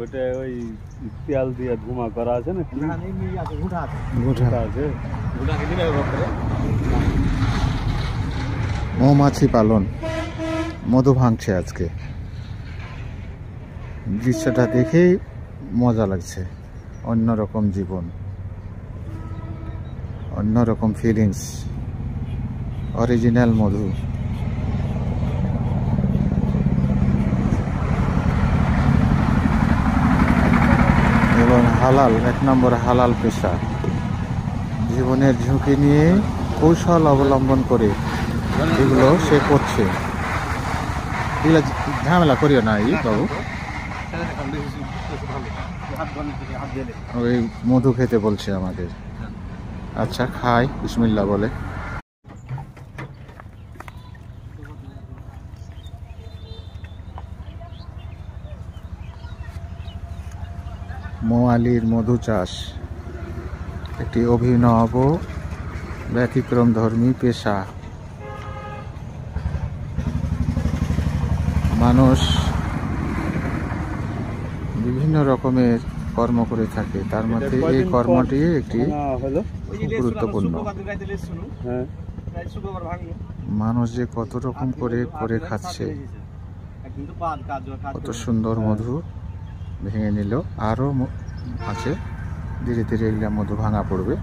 ওটা ওই তেল দিয়ে ধুমা করা আছে না? ঘুঁটা আছে। মৌমাছি পালন, মধু ভাঙছে আজকে। দৃশ্যটা দেখেই মজা লাগছে। অন্যরকম জীবন, অন্যরকম ফিলিংস, অরিজিনাল মধু। এবং হালাল, 1 নম্বর হালাল পেশা। জীবনের ঝুঁকি নিয়ে কৌশল অবলম্বন করে এগুলো সে করছে। এগুলো ঝামেলা করিও না বাবু। ওই মধু খেতে বলছে আমাদের। আচ্ছা খাই, বিসমিল্লাহ বলে। মৌয়ালির মধু চাষ একটি অভিনব ব্যতিক্রমধর্মী পেশা। মানুষ বিভিন্ন রকমের কর্ম করে থাকে, তার মধ্যে এই কর্মটি একটি গুরুত্বপূর্ণ। মানুষ যে কত রকম করে করে খাচ্ছে, কত সুন্দর মধু ভেঙে নিল। আরো আছে, ধীরে ধীরে এগুলা মধু ভাঙা পড়বে।